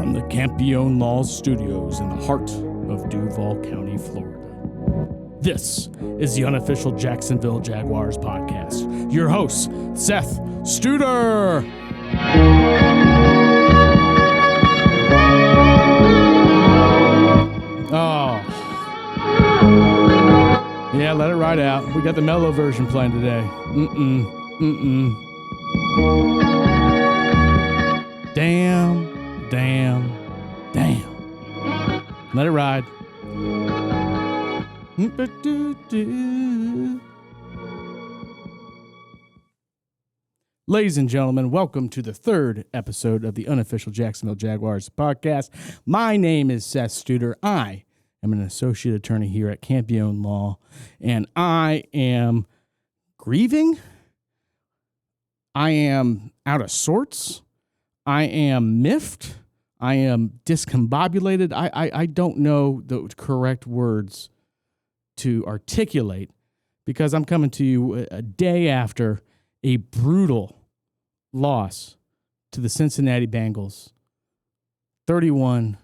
From the Campione Law Studios in the heart of Duval County, Florida. This is the Unofficial Jacksonville Jaguars podcast. Your host, Seth Studer. Oh. Yeah, let it ride out. We got the mellow version playing today. Damn. Let it ride. Ladies and gentlemen, welcome to the third episode of the Unofficial Jacksonville Jaguars podcast. My name is Seth Studer. I am an associate attorney here at Campione Law, and I am grieving. I am out of sorts. I am miffed. I am discombobulated. I don't know the correct words to articulate because I'm coming to you a day after a brutal loss to the Cincinnati Bengals. 31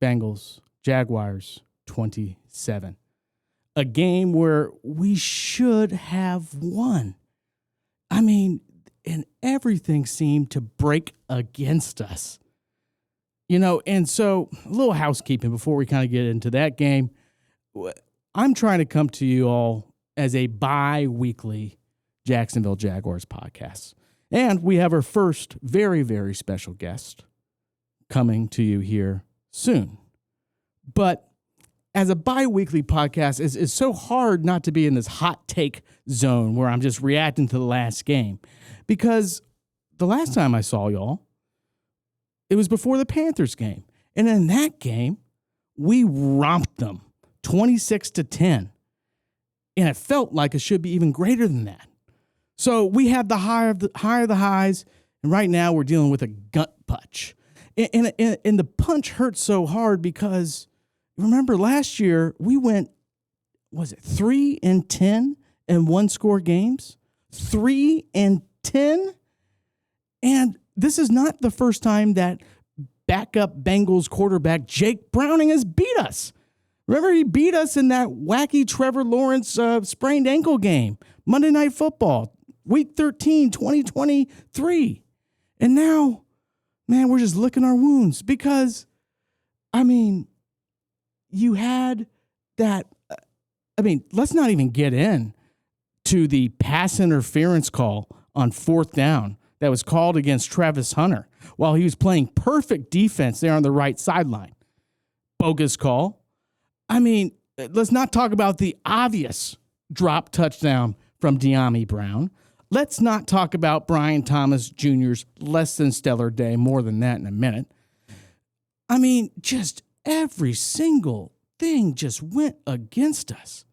Bengals, Jaguars 27. A game where we should have won. I mean, and everything seemed to break against us. You know, and so a little housekeeping before we kind of get into that game. I'm trying to come to you all as a bi-weekly Jacksonville Jaguars podcast. And we have our first very, very special guest coming to you here soon. But as a bi-weekly podcast, it's so hard not to be in this hot take zone where I'm just reacting to the last game. Because the last time I saw y'all, it was before the Panthers game. And in that game, we romped them 26-10. And it felt like it should be even greater than that. So we have the higher of the highs, and right now we're dealing with a gut punch. And the punch hurts so hard because, remember last year we went, 3-10 in one-score games? 3-10? And this is not the first time that backup Bengals quarterback Jake Browning has beat us. Remember, he beat us in that wacky Trevor Lawrence sprained ankle game, Monday Night Football, Week 13, 2023. And now, man, we're just licking our wounds because, I mean, you had that. Let's not even get in to the pass interference call on fourth down that was called against Travis Hunter while he was playing perfect defense there on the right sideline. Bogus call. I mean, let's not talk about the obvious drop touchdown from De'Ami Brown. Let's not talk about Brian Thomas Jr.'s less than stellar day. More than that in a minute. I mean, just every single thing just went against us.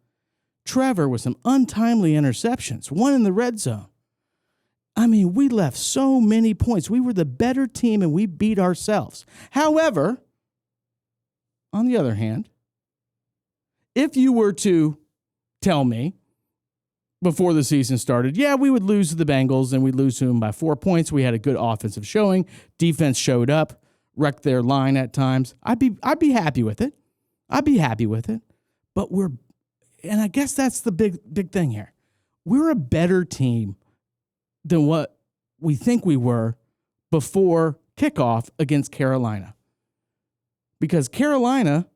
Trevor with some untimely interceptions, one in the red zone. I mean, we left so many points. We were the better team and we beat ourselves. However, on the other hand, if you were to tell me before the season started, yeah, we would lose to the Bengals and we'd lose to them by 4 points. We had a good offensive showing. Defense showed up, wrecked their line at times. I'd be happy with it. But and I guess that's the big thing here. We're a better team than what we think we were before kickoff against Carolina. Because Carolina,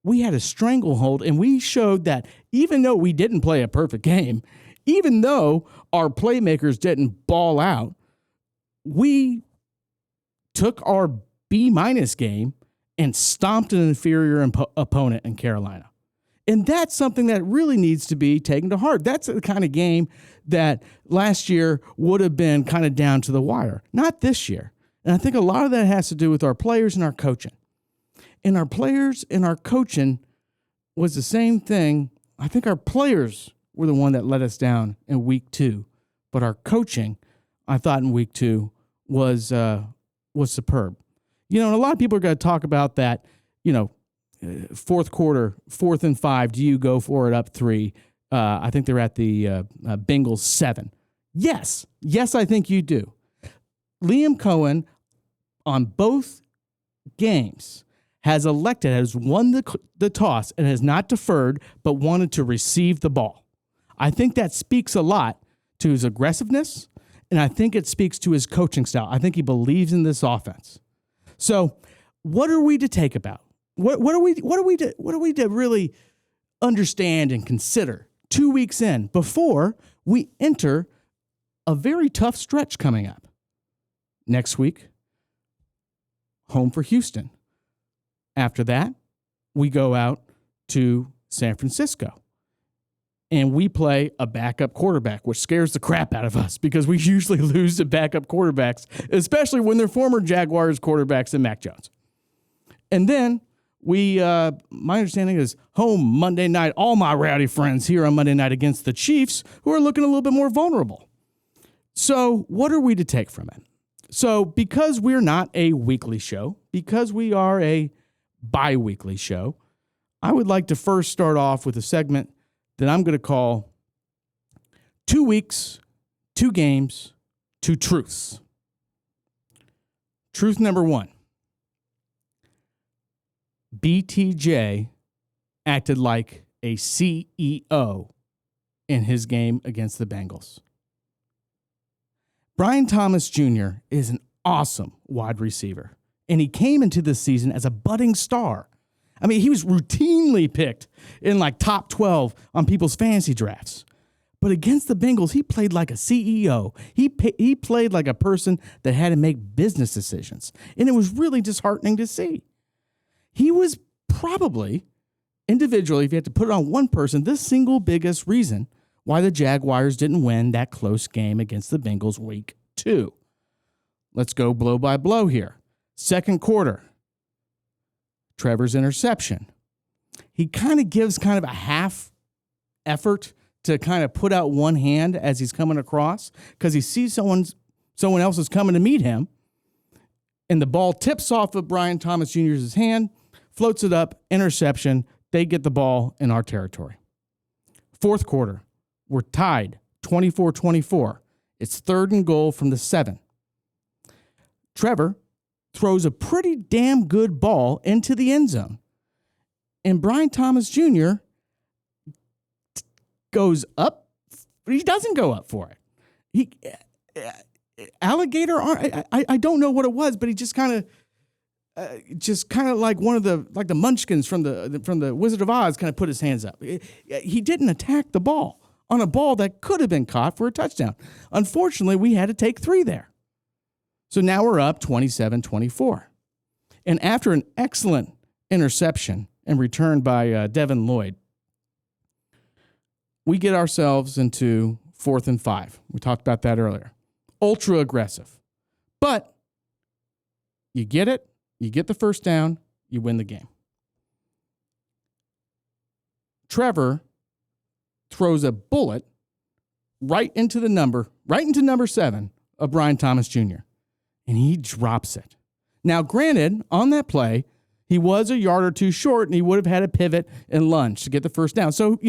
we had a stranglehold, and we showed that even though we didn't play a perfect game, even though our playmakers didn't ball out, we took our B- game and stomped an inferior opponent in Carolina. And that's something that really needs to be taken to heart. That's the kind of game that last year would have been kind of down to the wire, not this year. And I think a lot of that has to do with our players and our coaching. And our players and our coaching was the same thing. I think our players were the one that let us down in week 2. But our coaching, I thought in week 2, was superb. You know, and a lot of people are going to talk about that, fourth quarter, 4th and 5, do you go for it up 3? I think they're at the Bengals 7. Yes, I think you do. Liam Cohen on both games has won the toss and has not deferred, but wanted to receive the ball. I think that speaks a lot to his aggressiveness, and I think it speaks to his coaching style. I think he believes in this offense. So, what are we to take about? What are we to really understand and consider 2 weeks in before we enter a very tough stretch coming up? Next week, home for Houston. After that, we go out to San Francisco. And we play a backup quarterback, which scares the crap out of us because we usually lose to backup quarterbacks, especially when they're former Jaguars quarterbacks and Mac Jones. And then my understanding is home Monday night, all my rowdy friends here on Monday night against the Chiefs, who are looking a little bit more vulnerable. So what are we to take from it? So because we're not a weekly show, because we are a bi-weekly show, I would like to first start off with a segment that I'm going to call 2 weeks, 2 games, 2 truths. Truth number 1. BTJ acted like a CEO in his game against the Bengals. Brian Thomas Jr. is an awesome wide receiver, and he came into this season as a budding star. I mean, he was routinely picked in like top 12 on people's fantasy drafts. But against the Bengals, he played like a CEO. He played like a person that had to make business decisions. And it was really disheartening to see. He was probably, individually, if you had to put it on one person, the single biggest reason why the Jaguars didn't win that close game against the Bengals week 2. Let's go blow by blow here. Second quarter. Trevor's interception. He kind of gives kind of a half effort to kind of put out one hand as he's coming across because he sees someone else is coming to meet him, and the ball tips off of Brian Thomas Jr.'s hand, floats it up, interception. They get the ball in our territory. Fourth quarter, we're tied 24-24. It's 3rd and goal from the 7. Trevor throws a pretty damn good ball into the end zone. And Brian Thomas Jr. goes up, but he doesn't go up for it. Alligator arm, I don't know what it was, but he just kind of like one of the Munchkins from the Wizard of Oz kind of put his hands up. He didn't attack the ball on a ball that could have been caught for a touchdown. Unfortunately, we had to take 3 there. So now we're up 27-24. And after an excellent interception and return by Devin Lloyd, we get ourselves into 4th and 5. We talked about that earlier. Ultra aggressive. But you get it, you get the first down, you win the game. Trevor throws a bullet right into number 7 of Brian Thomas Jr., and he drops it. Now, granted, on that play, he was a yard or 2 short, and he would have had a pivot and lunge to get the first down. So,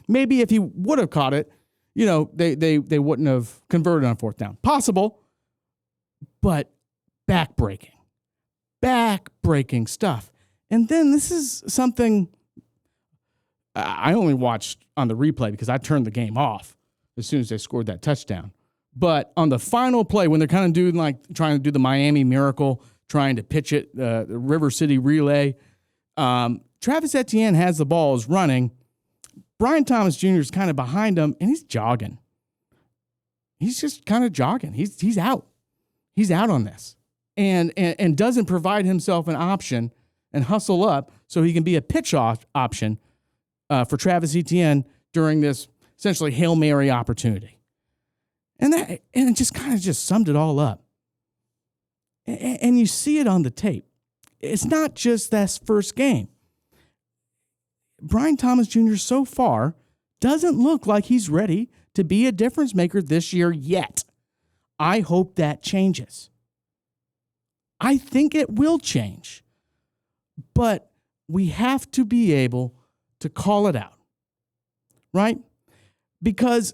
maybe if he would have caught it, they wouldn't have converted on 4th down. Possible, but back-breaking stuff. And then this is something I only watched on the replay because I turned the game off as soon as they scored that touchdown. But on the final play, when they're kind of doing trying to do the Miami Miracle, trying to pitch it, the River City relay, Travis Etienne has the ball, is running. Brian Thomas Jr. is kind of behind him, and he's jogging. He's just kind of jogging. He's out. He's out on this, and doesn't provide himself an option and hustle up so he can be a pitch option for Travis Etienne during this essentially Hail Mary opportunity. And it just kind of summed it all up. And you see it on the tape. It's not just that first game. Brian Thomas Jr. so far doesn't look like he's ready to be a difference maker this year yet. I hope that changes. I think it will change. But we have to be able to call it out, right? Because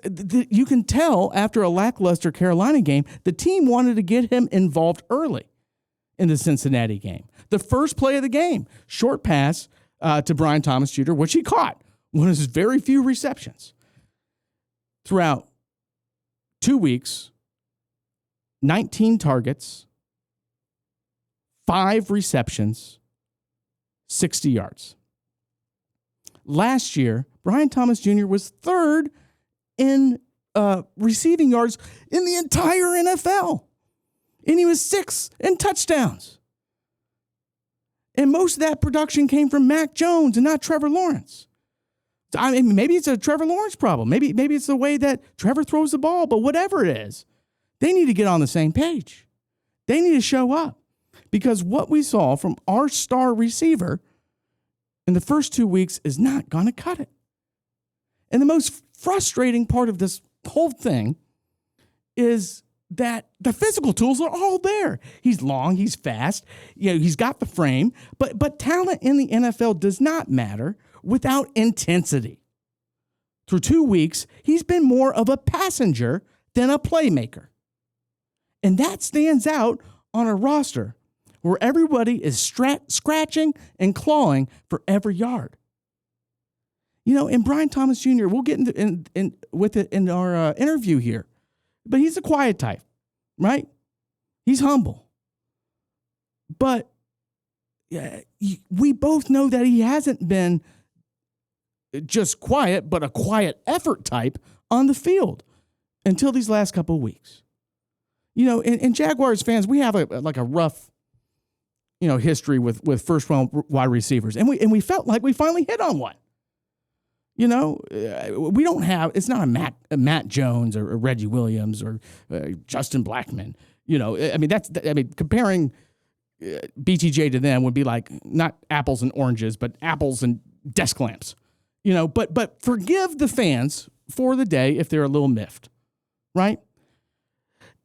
you can tell after a lackluster Carolina game, the team wanted to get him involved early. in the Cincinnati game. The first play of the game, short pass to Brian Thomas Jr., which he caught, one of his very few receptions. Throughout 2 weeks, 19 targets, 5 receptions, 60 yards. Last year, Brian Thomas Jr. was third in receiving yards in the entire NFL. And he was 6th in touchdowns. And most of that production came from Mac Jones and not Trevor Lawrence. I mean, maybe it's a Trevor Lawrence problem. Maybe it's the way that Trevor throws the ball. But whatever it is, they need to get on the same page. They need to show up. Because what we saw from our star receiver in the first 2 weeks is not going to cut it. And the most frustrating part of this whole thing is that the physical tools are all there. He's long, he's fast, he's got the frame, but talent in the NFL does not matter without intensity. Through 2 weeks, he's been more of a passenger than a playmaker. And that stands out on a roster where everybody is scratching and clawing for every yard. And Brian Thomas Jr., we'll get with it in our interview here, but he's a quiet type, right? He's humble. But we both know that he hasn't been just quiet, but a quiet effort type on the field until these last couple of weeks. And Jaguars fans, we have a rough, history with first round wide receivers, and we felt like we finally hit on one. We don't have. It's not a Matt Jones or Reggie Williams or Justin Blackmon. Comparing BTJ to them would be like not apples and oranges, but apples and desk lamps. But forgive the fans for the day if they're a little miffed, right?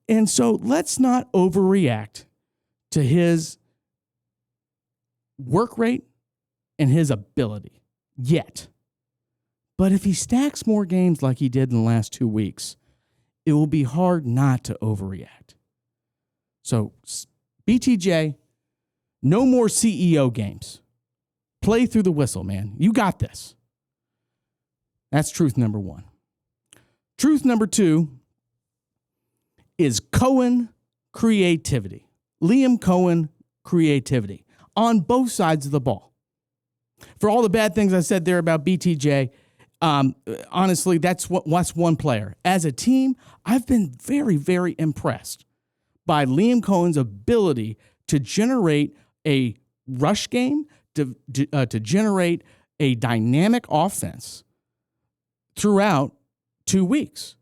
And so let's not overreact to his work rate and his ability yet. But if he stacks more games like he did in the last 2 weeks, it will be hard not to overreact. So BTJ, no more CEO games. Play through the whistle, man. You got this. That's truth number 1. Truth number 2 is Cohen creativity. Liam Cohen creativity on both sides of the ball. For all the bad things I said there about BTJ, honestly, that's one player. As a team, I've been very, very impressed by Liam Cohen's ability to generate a rush game, to generate a dynamic offense throughout 2 weeks.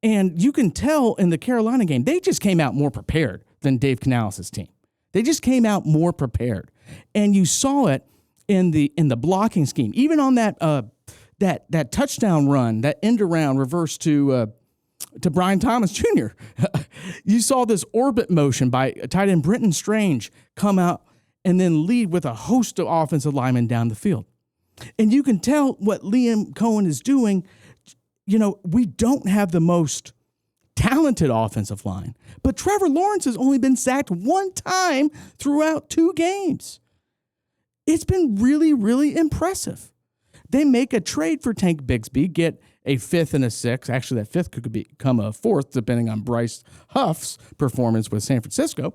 And you can tell in the Carolina game, they just came out more prepared than Dave Canales' team. They just came out more prepared. And you saw it in the blocking scheme. Even on that touchdown run, that end around reverse to Brian Thomas Jr., you saw this orbit motion by tight end Brenton Strange come out and then lead with a host of offensive linemen down the field. And you can tell what Liam Cohen is doing. We don't have the most talented offensive line, but Trevor Lawrence has only been sacked 1 time throughout 2 games. It's been really, really impressive. They make a trade for Tank Bigsby, get a 5th and a 6th. Actually, that 5th could become a 4th, depending on Bryce Huff's performance with San Francisco.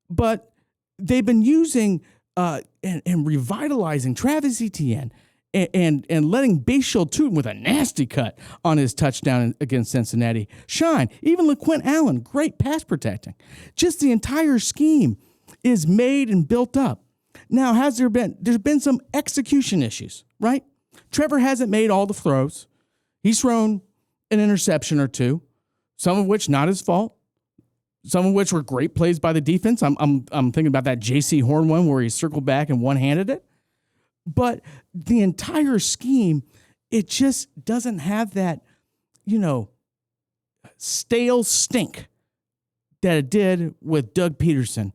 But they've been using and revitalizing Travis Etienne and letting Bashal Tootin with a nasty cut on his touchdown against Cincinnati shine. Even LaQuint Allen, great pass protecting. Just the entire scheme is made and built up. Now, there's been some execution issues, right? Trevor hasn't made all the throws. He's thrown an interception or 2, some of which not his fault, some of which were great plays by the defense. I'm thinking about that J.C. Horn one where he circled back and one-handed it. But the entire scheme, it just doesn't have that, stale stink that it did with Doug Peterson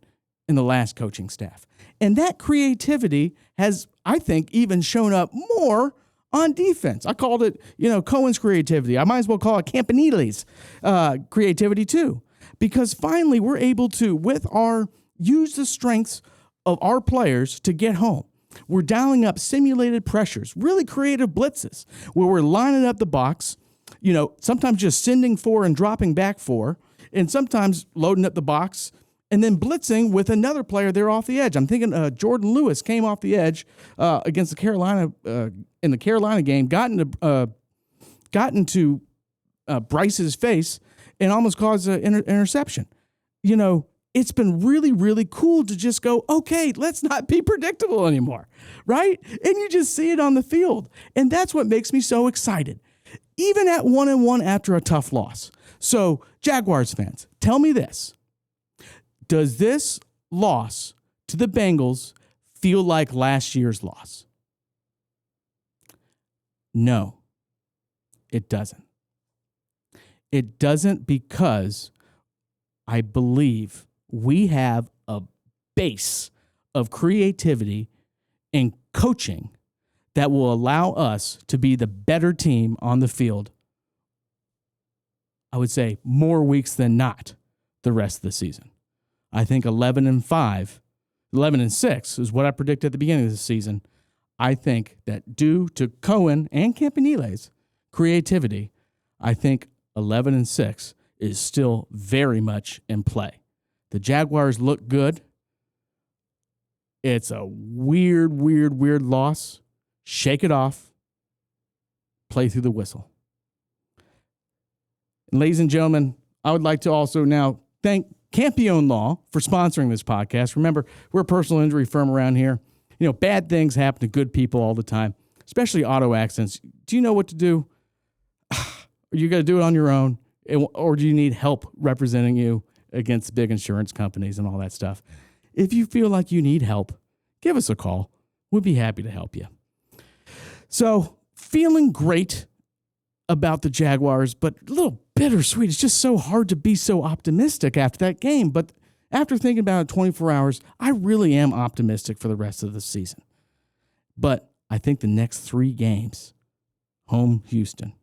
in the last coaching staff. And that creativity has, I think, even shown up more on defense. I called it, Cohen's creativity. I might as well call it Campanile's creativity too. Because finally we're able to, with our use the strengths of our players to get home. We're dialing up simulated pressures, really creative blitzes, where we're lining up the box, sometimes just sending 4 and dropping back 4, and sometimes loading up the box and then blitzing with another player there off the edge. I'm thinking Jordan Lewis came off the edge against the Carolina in the Carolina game, got into Bryce's face and almost caused an interception. It's been really, really cool to just go, okay, let's not be predictable anymore, right? And you just see it on the field. And that's what makes me so excited, even at 1-1 after a tough loss. So, Jaguars fans, tell me this. Does this loss to the Bengals feel like last year's loss? No, it doesn't. It doesn't, because I believe we have a base of creativity and coaching that will allow us to be the better team on the field, I would say, more weeks than not the rest of the season. I think 11-6 is what I predicted at the beginning of the season. I think that due to Cohen and Campanile's creativity, I think 11-6 is still very much in play. The Jaguars look good. It's a weird loss. Shake it off. Play through the whistle. And ladies and gentlemen, I would like to also now thank Campione Law for sponsoring this podcast. Remember, we're a personal injury firm around here. Bad things happen to good people all the time, especially auto accidents. Do you know what to do? Are you going to do it on your own? Or do you need help representing you against big insurance companies and all that stuff? If you feel like you need help, give us a call. We'd be happy to help you. So, feeling great about the Jaguars, but a little bittersweet. It's just so hard to be so optimistic after that game. But after thinking about it 24 hours, I really am optimistic for the rest of the season. But I think the next 3 games, home Houston,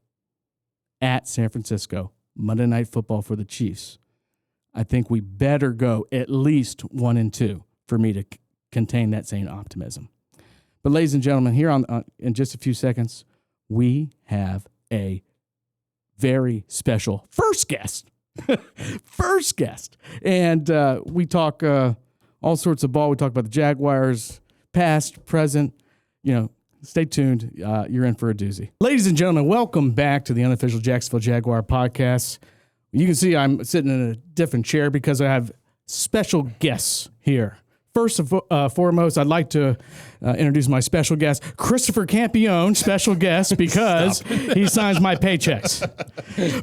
at San Francisco, Monday Night Football for the Chiefs, I think we better go at least 1-2 for me to contain that same optimism. But ladies and gentlemen, here in just a few seconds, we have a very special first guest. And we talk all sorts of ball. We talk about the Jaguars, past, present. Stay tuned. You're in for a doozy. Ladies and gentlemen, welcome back to the Unofficial Jacksonville Jaguar podcast. You can see I'm sitting in a different chair because I have special guests here. First and foremost, I'd like to introduce my special guest, Christopher Campione, special guest because he signs my paychecks.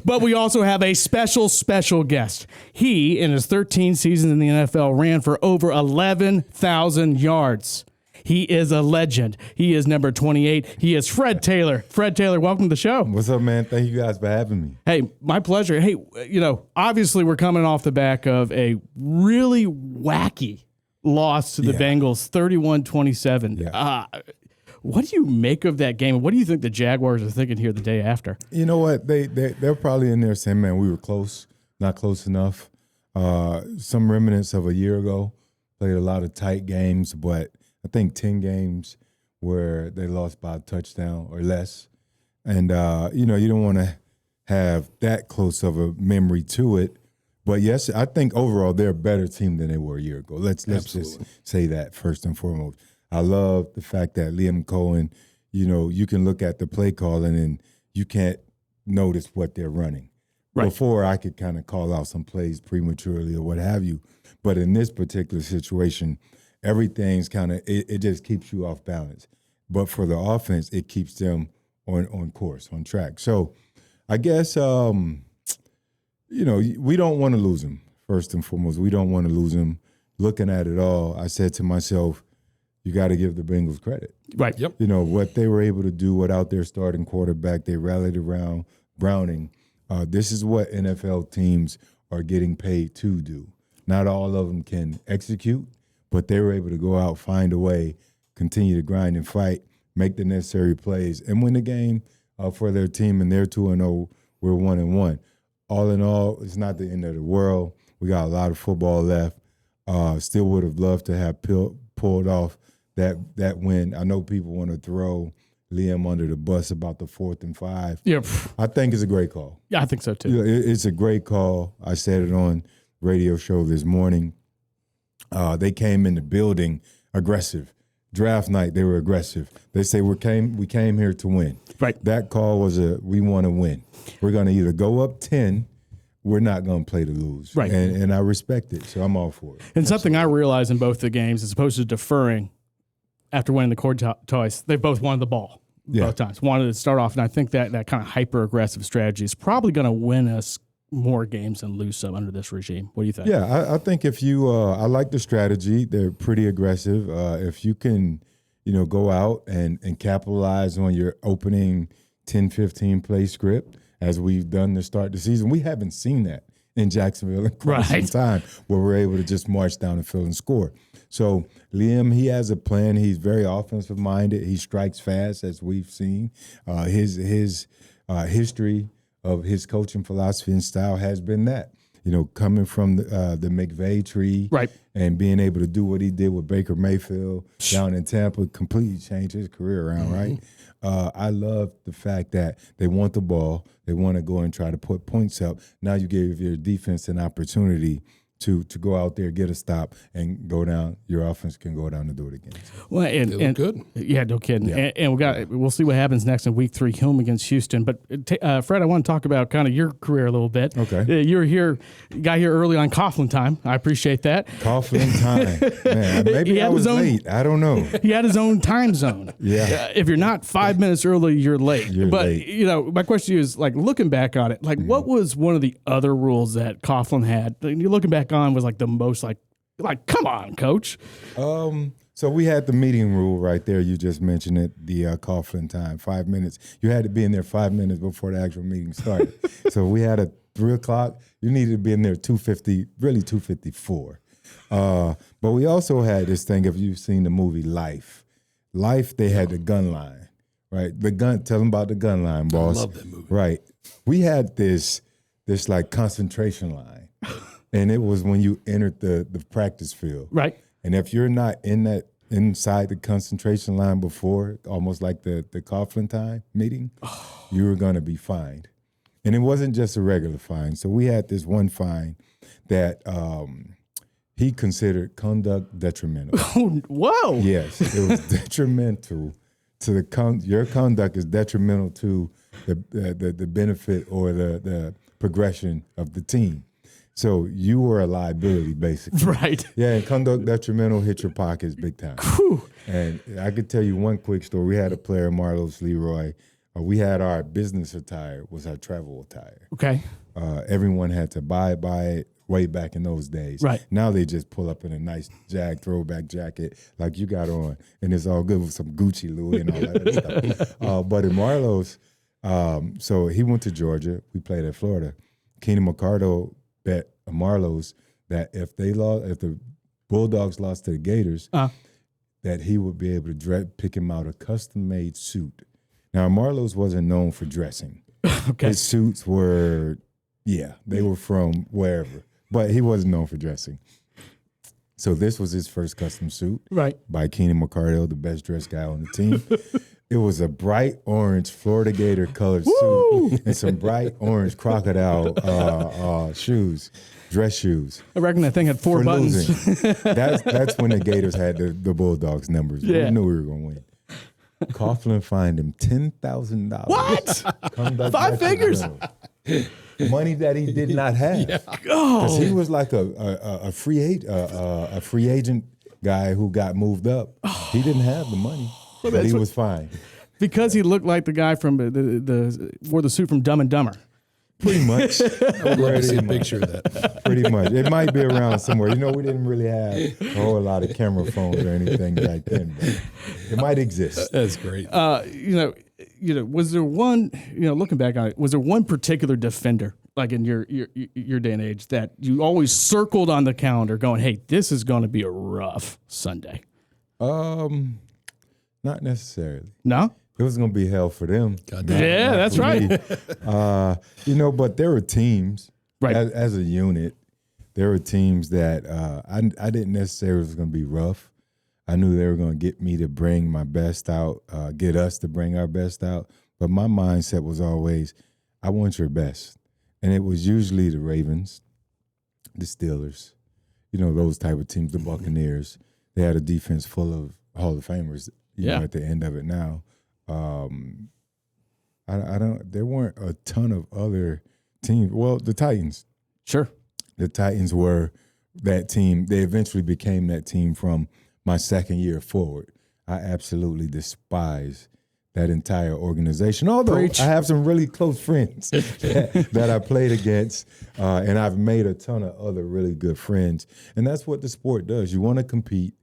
But we also have a special guest. He, in his 13 seasons in the NFL, ran for over 11,000 yards. He is a legend. He is number 28. He is Fred Taylor. Fred Taylor, welcome to the show. What's up, man? Thank you guys for having me. Hey, my pleasure. Hey, obviously we're coming off the back of a really wacky loss to the Bengals, 31-27. Yeah. What do you make of that game? What do you think the Jaguars are thinking here the day after? You know what? They're probably in there saying, man, we were close, not close enough. Some remnants of a year ago, played a lot of tight games, but I think 10 games where they lost by a touchdown or less. And, you don't want to have that close of a memory to it. But, yes, I think overall they're a better team than they were a year ago. Let's just say that first and foremost. I love the fact that Liam Cohen, you can look at the play calling and you can't notice what they're running. Right. Before, I could kind of call out some plays prematurely or what have you. But in this particular situation, everything's kind of it just keeps you off balance. But for the offense, it keeps them on course, on track. So I guess, we don't want to lose them, first and foremost. We don't want to lose them. Looking at it all, I said to myself, you got to give the Bengals credit. Right. Yep. What they were able to do without their starting quarterback, they rallied around Browning. This is what NFL teams are getting paid to do. Not all of them can execute, but they were able to go out, find a way, continue to grind and fight, make the necessary plays, and win the game for their team. And they're 2-0. We're 1-1. All in all, it's not the end of the world. We got a lot of football left. Still would have loved to have pulled off that win. I know people want to throw Liam under the bus about the 4th and 5. Yeah. I think it's a great call. Yeah, I think so too. It's a great call. I said it on radio show this morning. They came in the building aggressive. Draft night, they were aggressive. They say we came here to win. Right. That call was we want to win. We're going to either go up 10. We're not going to play to lose. Right. And I respect it, so I'm all for it. And something I realized in both the games, as opposed to deferring after winning the coin toss, they both wanted the ball both times. Wanted to start off, and I think that kind of hyper-aggressive strategy is probably going to win us more games and lose some under this regime. What do you think? Yeah, I think if you I like the strategy. They're pretty aggressive. If you can, go out and capitalize on your opening 10, 15 play script, as we've done to start the season. We haven't seen that in Jacksonville in quite some time, where we're able to just march down the field and score. So Liam, he has a plan. He's very offensive minded. He strikes fast, as we've seen. His history of his coaching philosophy and style has been that. Coming from the McVay tree, right, and being able to do what he did with Baker Mayfield down in Tampa, completely changed his career around, right? I love the fact that they want the ball. They want to go and try to put points up. Now you give your defense an opportunity to go out there, get a stop, and go down. Your offense can go down and do it again. Well, and good. Yeah, no kidding. Yeah. And we'll see what happens next in Week 3, home against Houston. But Fred, I want to talk about kind of your career a little bit. Okay. You were here, got here early on Coughlin time. I appreciate that. Coughlin time, man. Maybe I was late. I don't know. He had his own time zone. Yeah. If you're not 5 minutes early, you're late. You're late. My question to you is, like, looking back on it, like, what was one of the other rules that Coughlin had? You're looking back on was like the most like come on, coach. So we had the meeting rule right there. You just mentioned it, the Coughlin time, 5 minutes. You had to be in there 5 minutes before the actual meeting started. So we had a 3 o'clock. You needed to be in there 2:50, really 2:54. But we also had this thing, if you've seen the movie Life, they had the gun line, right? Tell them about the gun line, boss. I love that movie. Right. We had this like concentration line. And it was when you entered the practice field. Right. And if you're not inside the concentration line before, almost like the Coughlin time meeting, you were going to be fined. And it wasn't just a regular fine. So we had this one fine that he considered conduct detrimental. Oh, whoa. Yes, it was detrimental to your conduct is detrimental to the benefit or the progression of the team. So you were a liability, basically. Right. Yeah, and conduct detrimental hit your pockets big time. Whew. And I could tell you one quick story. We had a player, Marlos Leroy. We had our business attire, was our travel attire. Okay. Everyone had to buy it way back in those days. Right. Now they just pull up in a nice Jag throwback jacket like you got on, and it's all good with some Gucci Louis and all that other stuff. But in Marlos, so he went to Georgia. We played at Florida. Keenan McCardle bet Marlos that if the Bulldogs lost to the Gators, that he would be able to pick him out a custom-made suit. Now, Marlos wasn't known for dressing. Okay. His suits were, they were from wherever, but he wasn't known for dressing. So this was his first custom suit, Right. by Keenan McCardle, the best-dressed guy on the team. It was a bright orange Florida Gator colored suit and some bright orange crocodile dress shoes. I reckon that thing had 4 buttons. Losing. That's when the Gators had the Bulldogs numbers. Yeah. We knew we were going to win. Coughlin fined him $10,000. What? 5 figures? Money that he did not have. Because he was like a free agent guy who got moved up. He didn't have the money, but he was fine. Because he looked like the guy from wore the suit from Dumb and Dumber. Pretty much. I would love to see a picture of that. Pretty much. It might be around somewhere. We didn't really have a whole lot of camera phones or anything back then, but it might exist. That's great. Was there one, looking back on it, was there one particular defender, like in your day and age, that you always circled on the calendar going, hey, this is going to be a rough Sunday? Not necessarily. No? It was going to be hell for them. Yeah, that's right. But there were teams, Right. as a unit, there were teams that I didn't necessarily was going to be rough. I knew they were going to get me to bring my best out, get us to bring our best out. But my mindset was always, I want your best. And it was usually the Ravens, the Steelers, those type of teams, the Buccaneers. They had a defense full of Hall of Famers, at the end of it now. There weren't a ton of other teams. Well, the Titans. Sure. The Titans were that team. They eventually became that team from my second year forward. I absolutely despise that entire organization. Although I have some really close friends that I played against, and I've made a ton of other really good friends. And that's what the sport does. You want to compete.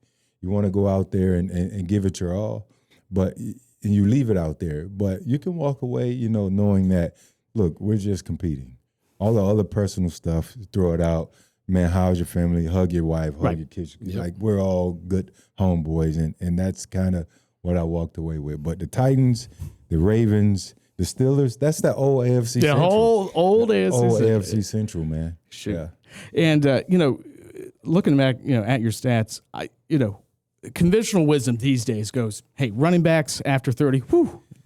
You want to go out there and give it your all, and you leave it out there. But you can walk away, knowing that, look, we're just competing. All the other personal stuff, throw it out. Man, how's your family? Hug your wife, hug your kids. Yep. Like, we're all good homeboys, and that's kind of what I walked away with. But the Titans, the Ravens, the Steelers, that's the old AFC Central. The whole old AFC Central, man. Sure. Yeah. And, looking back, at your stats, conventional wisdom these days goes, hey, running backs after 30,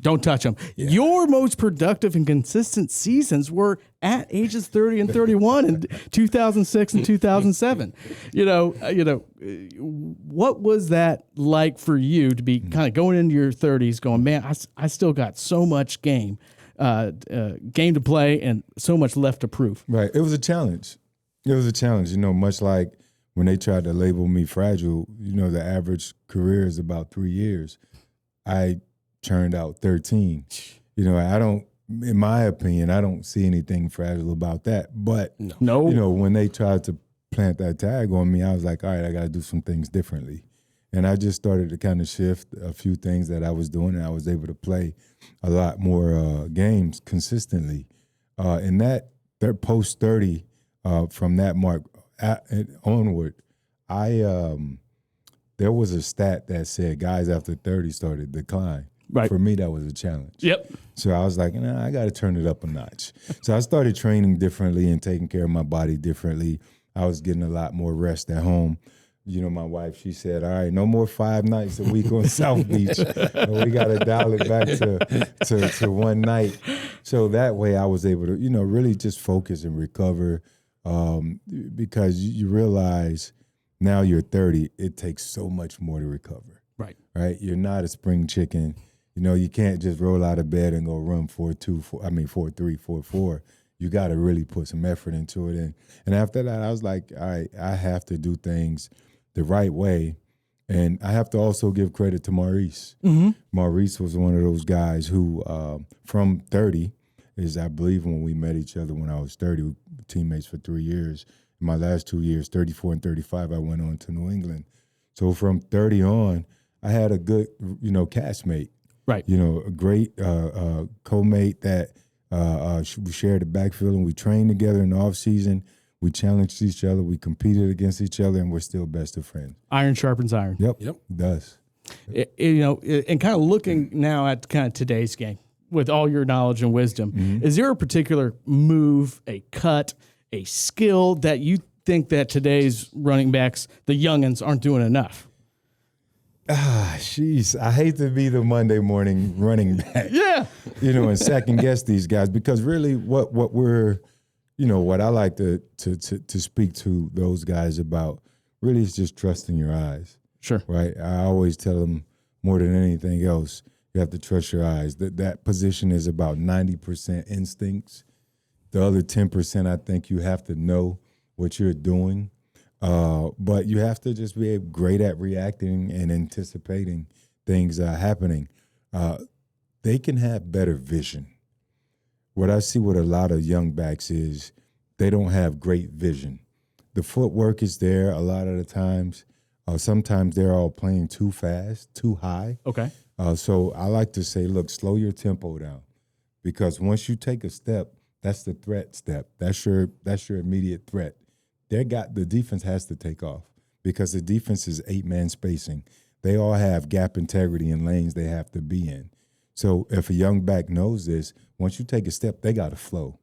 don't touch them. Yeah. Your most productive and consistent seasons were at ages 30 and 31 in 2006 and 2007. What was that like for you to be kind of going into your 30s going, man, I still got so much game to play and so much left to prove? Right. It was a challenge. Much like when they tried to label me fragile, the average career is about 3 years. I turned out 13. In my opinion, I don't see anything fragile about that. But, no. When they tried to plant that tag on me, I was like, all right, I got to do some things differently. And I just started to kind of shift a few things that I was doing, and I was able to play a lot more games consistently. And that post 30, from that mark onward, there was a stat that said guys after 30 started to decline. Right. For me, that was a challenge. Yep. So I was like, I got to turn it up a notch. So I started training differently and taking care of my body differently. I was getting a lot more rest at home. My wife, she said, all right, no more 5 nights a week on South Beach. We got to dial it back to one night. So that way I was able to, really just focus and recover, because you realize now you're 30, it takes so much more to recover. Right? You're not a spring chicken. You can't just roll out of bed and go run 4.3, 4.4. You got to really put some effort into it. And after that, I was like, all right, I have to do things the right way. And I have to also give credit to Maurice. Mm-hmm. Maurice was one of those guys who, from 30, I believe when we met each other when I was 30, we were teammates for 3 years. In my last 2 years, 34 and 35, I went on to New England. So from 30 on, I had a good, castmate. Right. A great co-mate that we shared the backfield, and we trained together in the offseason. We challenged each other. We competed against each other, and we're still best of friends. Iron sharpens iron. Yep. It does. And kind of looking now at kind of today's game with all your knowledge and wisdom, is there a particular move, a cut, a skill that you think that today's running backs, the youngins, aren't doing enough? Jeez, I hate to be the Monday morning running back. Yeah. And second guess these guys, because really what we're, what I like to speak to those guys about really is just trusting your eyes. Sure. Right. I always tell them more than anything else, you have to trust your eyes. That position is about 90% instincts. The other 10%, I think you have to know what you're doing. But you have to just be great at reacting and anticipating things happening. They can have better vision. What I see with a lot of young backs is they don't have great vision. The footwork is there a lot of the times. Sometimes they're all playing too fast, too high. Okay. So I like to say, look, slow your tempo down, because once you take a step, that's the threat step. That's your immediate threat. The defense has to take off, because the defense is 8-man spacing. They all have gap integrity in lanes they have to be in. So if a young back knows this, once you take a step, they got to flow.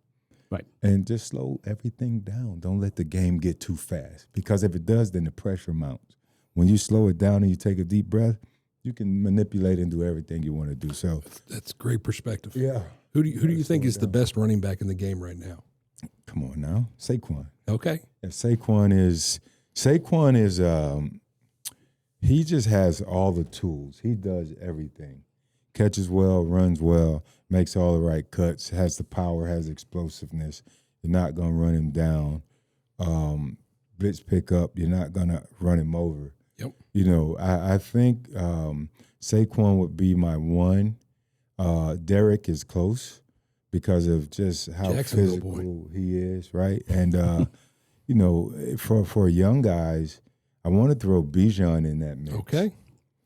Right. And just slow everything down. Don't let the game get too fast, because if it does, then the pressure mounts. When you slow it down and you take a deep breath, you can manipulate and do everything you want to do. So That's great perspective. yeah. Who do you think is the best running back in the game right now? Come on now, Saquon. Okay. If Saquon is he just has all the tools. He does everything. Catches well, runs well, makes all the right cuts, has the power, has explosiveness. You're not gonna run him down. Blitz pickup, you're not gonna run him over. Yep. You know, I think Saquon would be my one. Derek is close because of just how physical he is, right? And you know, for young guys, I want to throw Bijan in that mix. Okay.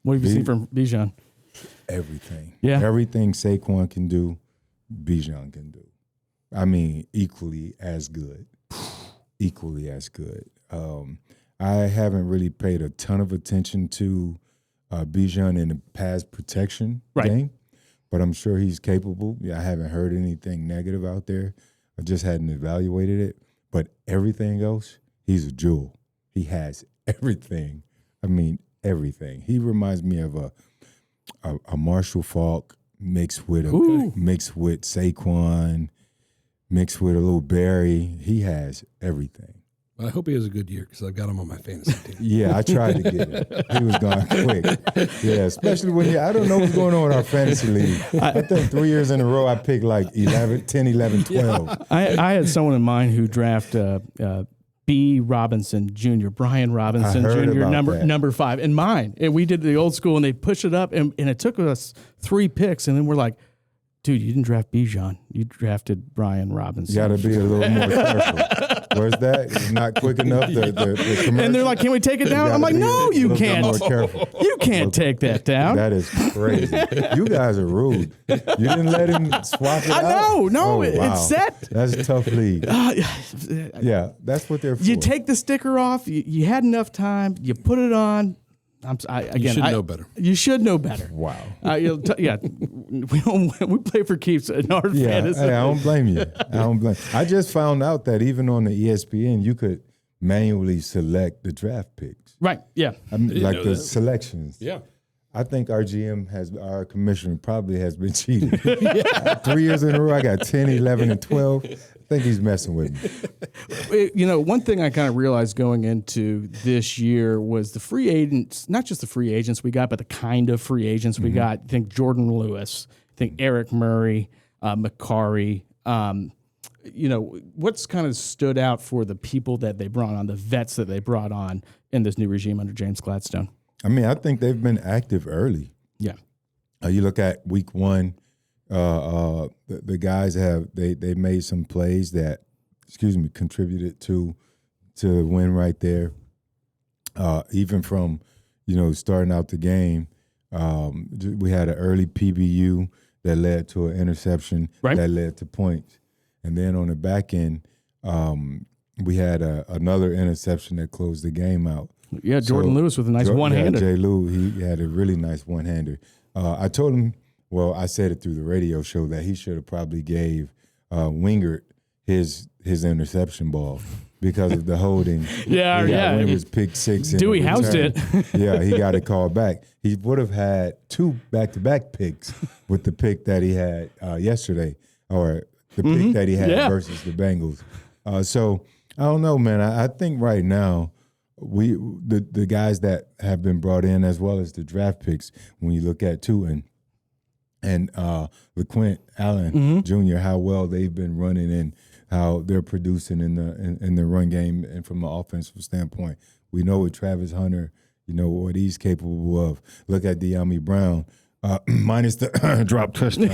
What have you seen from Bijan? Everything. Yeah. Everything Saquon can do, Bijan can do. I mean, equally as good. Equally as good. I haven't really paid a ton of attention to Bijan in the pass protection game, but I'm sure he's capable. Yeah, I haven't heard anything negative out there. I just hadn't evaluated it. But everything else, he's a jewel. He has everything. I mean, everything. He reminds me of a Marshall Faulk mixed with Saquon, mixed with a little Barry. He has everything. I hope he has a good year because I've got him on my fantasy team. Yeah, I tried to get him. He was gone quick. Yeah, especially when I don't know what's going on in our fantasy league. I think 3 years in a row I picked like 10, 11, 12. I had someone in mind who drafted B. Robinson Jr., Brian Robinson Jr., number 5, in mine. And we did the old school, and they pushed it up, and it took us 3 picks, and then we're like, dude, you didn't draft Bijan. You drafted Brian Robinson. You got to be a little more careful. Where's that? It's not quick enough. The and they're like, can we take it down? I'm like, no, you can't. More careful. You can't take that down. That is crazy. You guys are rude. You didn't let him swap it out? No, wow. it's set. That's a tough league. Yeah, that's what they're for. You take the sticker off. You had enough time. You put it on. You should know better. You should know better. Wow. We play for keeps in our fantasy. Hey, I don't blame you. I just found out that even on the ESPN, you could manually select the draft picks. Right. Yeah. I mean, like the selections. Yeah. I think our our commissioner probably has been cheating. 3 years in a row, I got 10, 11, and 12. I think he's messing with me. You know, one thing I kind of realized going into this year was the free agents, not just the free agents we got, but the kind of free agents we got. I think Jordan Lewis, I think Eric Murray, Macari. You know, what's kind of stood out for the people that they brought on, the vets that they brought on in this new regime under James Gladstone? I mean, I think they've been active early. Yeah. You look at week 1, the guys they made some plays that, contributed to the win right there. Even from, starting out the game, we had an early PBU that led to an interception that led to points. And then on the back end, we had another interception that closed the game out. Yeah, Jordan Lewis with a nice one-hander. Jay Lou, he had a really nice one-hander. I told him, I said it through the radio show, that he should have probably gave Wingert his interception ball because of the holding. Wingert's pick 6. Dewey housed it. Yeah, he got it called back. He would have had 2 back-to-back picks with the pick that he had yesterday, or the pick that he had versus the Bengals. So I don't know, man. I think right now, the guys that have been brought in, as well as the draft picks, when you look at too, and LeQuint Allen Jr., how well they've been running and how they're producing in the run game, and from an offensive standpoint, we know with Travis Hunter, what he's capable of. Look at De'Ami Brown. Minus the drop touchdown.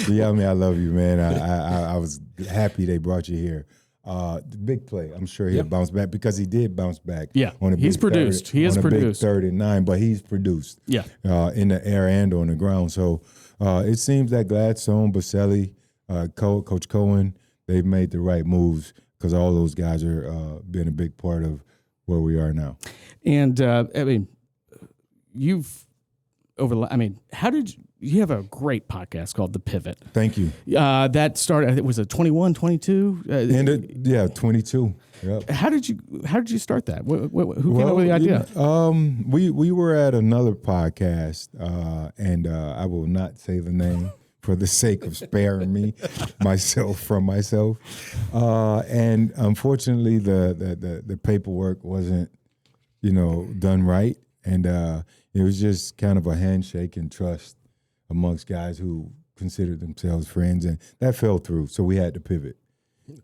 De'Ami, I love you, man. I was happy they brought you here. The big play, I'm sure he'll bounce back, because he did bounce back. Yeah, he's produced. He has produced. Big 3rd and 9, but he's produced. Yeah, in the air and on the ground. So it seems that Gladstone, Baselli, Coach Cohen, they've made the right moves, because all those guys are been a big part of where we are now. And I mean, you've how did you have a great podcast called The Pivot? Thank you. That started, it was a 21, 22? 22. Yep. How did you start that? Who came up with the idea? We were at another podcast, and I will not say the name for the sake of sparing myself from myself. And unfortunately, the paperwork wasn't, done right, and it was just kind of a handshake and trust amongst guys who considered themselves friends, and that fell through. So we had to pivot.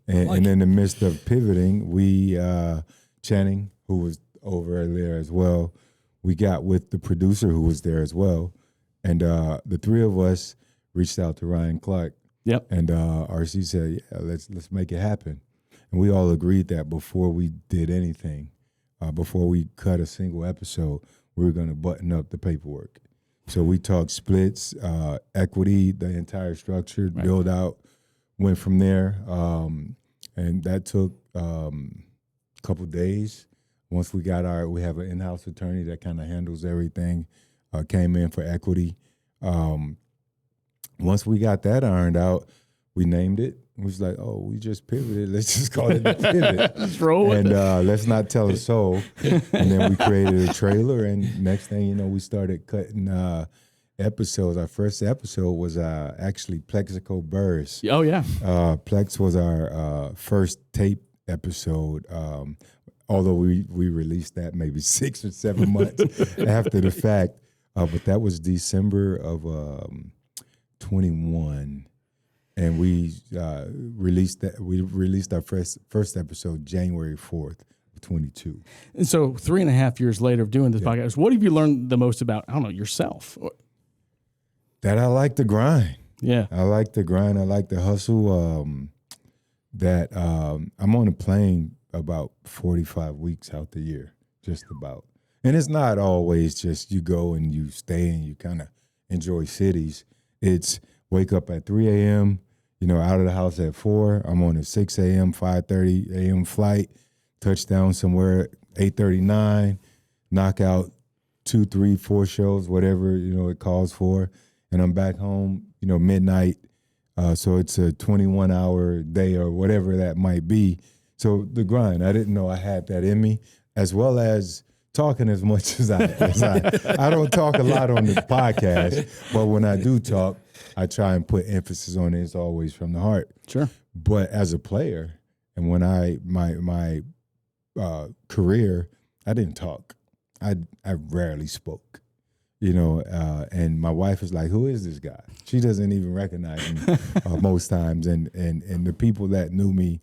And in the midst of pivoting, we, Channing, who was over there as well, we got with the producer who was there as well. And the three of us reached out to Ryan Clark. Yep. And RC said, yeah, let's make it happen. And we all agreed that before we did anything, before we cut a single episode, we were going to button up the paperwork. So we talked splits, equity, the entire structure, right. Build out. Went from there, and that took a couple days. Once we have an in-house attorney that kind of handles everything, came in for equity. Once we got that ironed out, we named it. We was like, oh, we just pivoted. Let's just call it the Pivot. Let's roll with it. And let's not tell a soul. And then we created a trailer, and next thing you know, we started cutting episodes. Our first episode was actually Plexico Burrs. Oh yeah. Plex was our first tape episode. Although we released that maybe 6 or 7 months after the fact, but that was December of 21, and we released that. We released our first episode January 4th. 22. And so 3.5 years later of doing this podcast, what have you learned the most about, I don't know, yourself? That I like the grind. Yeah. I like the grind. I like the hustle. I'm on a plane about 45 weeks out the year, just about. And it's not always just you go and you stay and you kind of enjoy cities. It's wake up at 3 a.m., out of the house at 4. I'm on a 6 a.m., 5:30 a.m. flight, touchdown somewhere at 8:39, knock out 2, 3, 4 shows, whatever, it calls for. And I'm back home, midnight. So it's a 21-hour day or whatever that might be. So the grind, I didn't know I had that in me, as well as talking as much as I don't talk a lot on the podcast, but when I do talk, I try and put emphasis on it. It's always from the heart. Sure. But as a player, and when my career, I didn't talk. I rarely spoke. And my wife is like, who is this guy? She doesn't even recognize me most times. And the people that knew me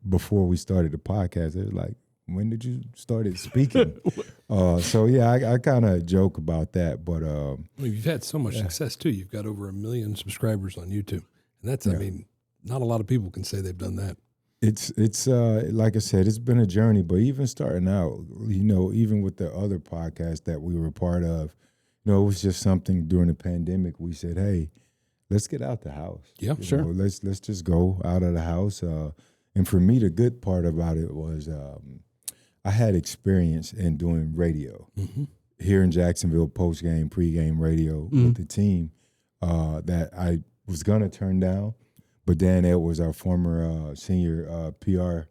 before we started the podcast, they're like, when did you started speaking? So, yeah, I kind of joke about that. But you've had so much success, too. You've got over 1 million subscribers on YouTube. And that's, I mean, not a lot of people can say they've done that. It's like I said, it's been a journey, but even starting out, even with the other podcasts that we were part of, it was just something during the pandemic. We said, hey, let's get out the house. Yeah, sure. Let's just go out of the house. And for me, the good part about it was I had experience in doing radio here in Jacksonville, post-game, pre-game radio with the team that I was going to turn down. But Dan Edwards, our former senior PR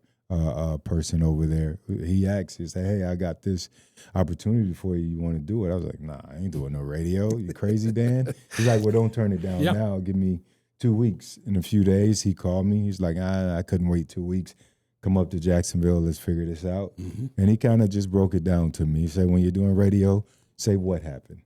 person over there, he asked, he said, hey, I got this opportunity for you. You want to do it? I was like, nah, I ain't doing no radio. You crazy, Dan? He's like, well, don't turn it down now. Give me 2 weeks. In a few days, he called me. He's like, I couldn't wait 2 weeks. Come up to Jacksonville. Let's figure this out. And he kind of just broke it down to me. He said, when you're doing radio, say what happened.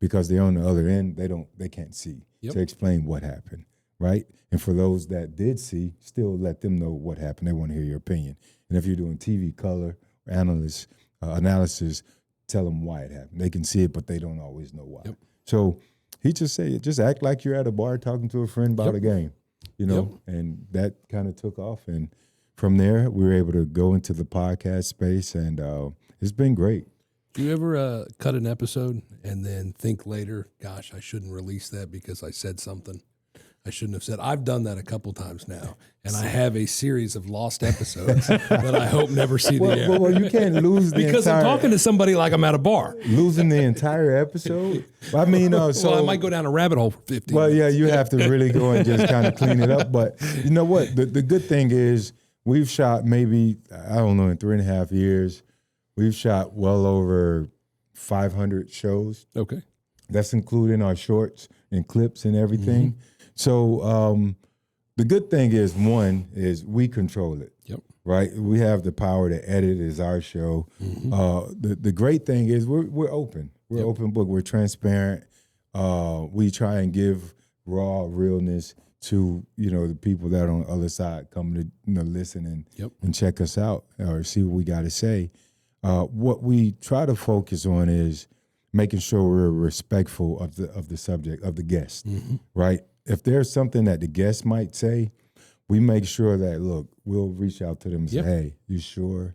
Because they're on the other end, they can't see. To explain what happened. Right? And for those that did see, still let them know what happened. They want to hear your opinion. And if you're doing TV, color, analysis, tell them why it happened. They can see it, but they don't always know why. So he just said, just act like you're at a bar talking to a friend about a game, and that kind of took off. And from there, we were able to go into the podcast space, and it's been great. Do you ever cut an episode and then think later, gosh, I shouldn't release that because I said something I shouldn't have said. I've done that a couple times now, and I have a series of lost episodes that I hope never see the air. Well, you can't lose because I'm talking to somebody like I'm at a bar. Losing the entire episode? I mean, so I might go down a rabbit hole for 15 Well, minutes. yeah, you have to really go and just kind of clean it up. But you know what? The good thing is we've shot maybe, I don't know, in 3.5 years, we've shot well over 500 shows. Okay. That's including our shorts and clips and everything. So the good thing is, one, is we control it. Yep. Right? We have the power to edit. It's our show. The great thing is we're open. We're open book. We're transparent. We try and give raw realness to, the people that are on the other side coming to listen and check us out or see what we got to say. What we try to focus on is making sure we're respectful of the subject, of the guest, right? If there's something that the guest might say, we make sure that, look, we'll reach out to them and say, hey, you sure?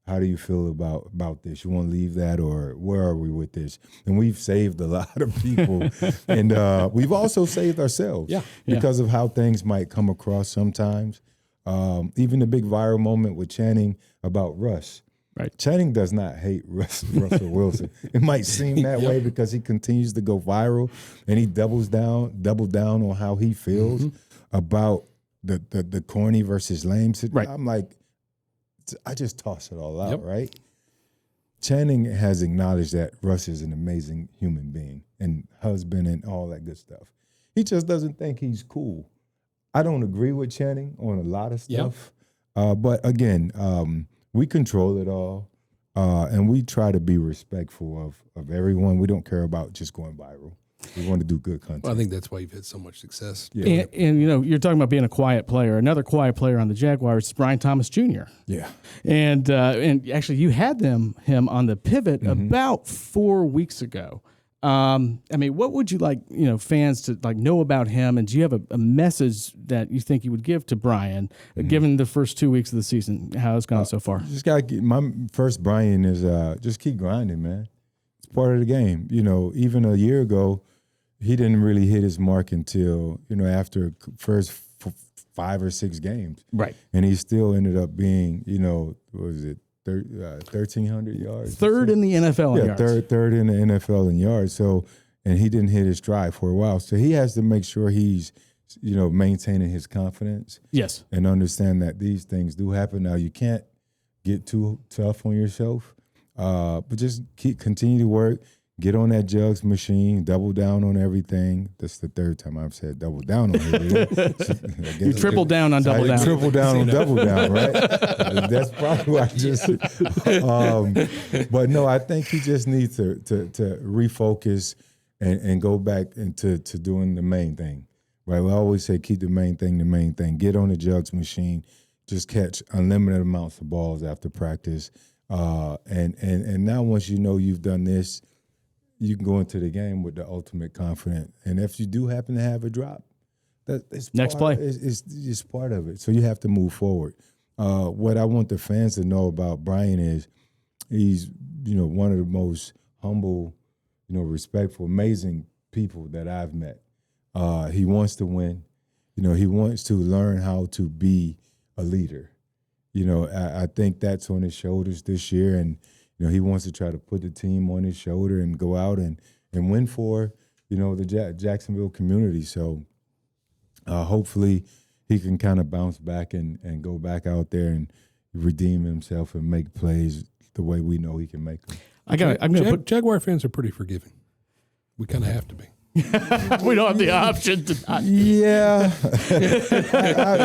How do you feel about this? You want to leave that, or where are we with this? And we've saved a lot of people. And we've also saved ourselves because of how things might come across sometimes. Even the big viral moment with Channing about Russ. Right. Channing does not hate Russell Wilson. It might seem that way because he continues to go viral and he doubled down on how he feels about the corny versus lame. Right. I'm like, I just toss it all out, right? Channing has acknowledged that Russ is an amazing human being and husband and all that good stuff. He just doesn't think he's cool. I don't agree with Channing on a lot of stuff. But again, we control it all, and we try to be respectful of everyone. We don't care about just going viral. We want to do good content. Well, I think that's why you've had so much success. Yeah. And you're talking about being a quiet player. Another quiet player on the Jaguars is Brian Thomas Jr. Yeah. And actually, you had him on the pivot about 4 weeks ago. I mean, what would you like, fans to know about him? And do you have a message that you think you would give to Brian, given the first 2 weeks of the season, how it's gone so far? Just got my first Brian is just keep grinding, man. It's part of the game. Even a year ago, he didn't really hit his mark until after first 5 or 6 games, right? And he still ended up being, what was it? 1,300 yards. Third in the NFL in yards. Third in the NFL in yards. So, and he didn't hit his stride for a while. So he has to make sure he's, maintaining his confidence. Yes. And understand that these things do happen. Now, you can't get too tough on yourself, but just continue to work. Get on that jugs machine, double down on everything. That's the third time I've said double down on it. You triple down on double down. Triple down on double down, right? That's probably what I just but no, I think he just needs to refocus and go back into doing the main thing. Right? We always say keep the main thing. Get on the jugs machine. Just catch unlimited amounts of balls after practice. And now once you've done this, you can go into the game with the ultimate confidence. And if you do happen to have a drop, that's next play. It's part of it. So you have to move forward. What I want the fans to know about Brian is he's, one of the most humble, respectful, amazing people that I've met. He wants to win. He wants to learn how to be a leader. I think that's on his shoulders this year. And, he wants to try to put the team on his shoulder and go out and win for, the Jacksonville community. So hopefully he can kind of bounce back and go back out there and redeem himself and make plays the way we know he can make them. Jaguar fans are pretty forgiving. We kind of have to be. We don't have the option to not. Yeah,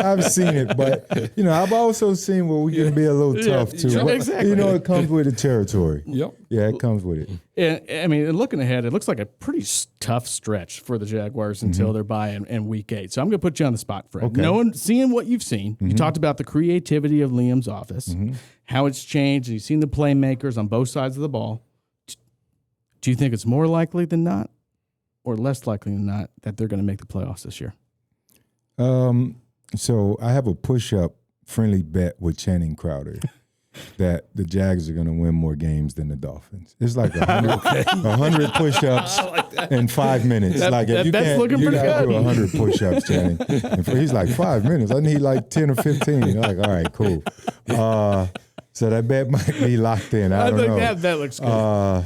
I've seen it, but I've also seen where we can be a little tough too. But, exactly. It comes with the territory. Yep. Yeah, it comes with it. And, I mean, looking ahead, it looks like a pretty tough stretch for the Jaguars until they're by in week 8. So I'm going to put you on the spot, Fred. Okay. Seeing what you've seen, you talked about the creativity of Liam's office, how it's changed, and you've seen the playmakers on both sides of the ball. Do you think it's more likely than not, or less likely than not, that they're going to make the playoffs this year? So I have a push-up friendly bet with Channing Crowder. that the Jags are going to win more games than the Dolphins. It's like 100 push-ups in 5 minutes. Like if you that's can't, looking you pretty got to good. do 100 push-ups, Channing. He's like 5 minutes. I need like 10 or 15. You're like, all right, cool. So that bet might be locked in. I don't know. That looks good.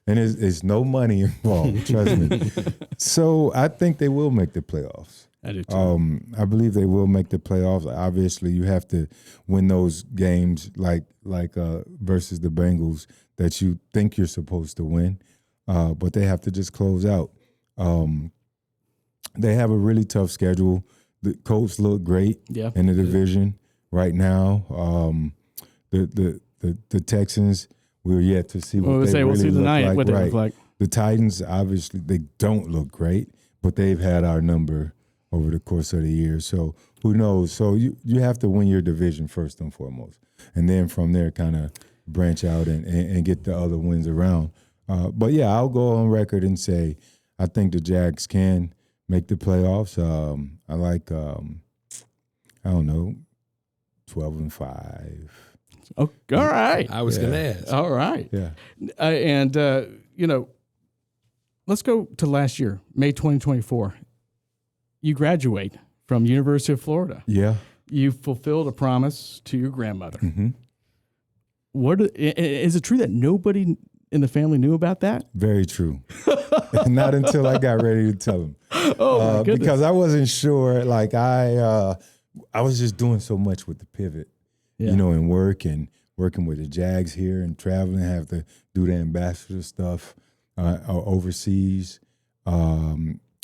And it's no money involved, trust me. So I think they will make the playoffs. I do too. I believe they will make the playoffs. Obviously, you have to win those games like versus the Bengals that you think you're supposed to win, but they have to just close out. They have a really tough schedule. The Colts look great in the division right now. The Texans, we're yet to see what they really look like. What they look like. The Titans, obviously, they don't look great, but they've had our number over the course of the year. So who knows? So you have to win your division first and foremost, and then from there kind of branch out and get the other wins around. But yeah, I'll go on record and say I think the Jags can make the playoffs. I like, I don't know, 12-5. Oh, all right. I was going to ask. All right. Yeah. And, let's go to last year, May 2024. You graduate from University of Florida. Yeah. You fulfilled a promise to your grandmother. Mm-hmm. Is it true that nobody in the family knew about that? Very true. Not until I got ready to tell them. Oh, my goodness. Because I wasn't sure. Like I was just doing so much with the pivot, and work and working with the Jags here and traveling, have to do the ambassador stuff overseas.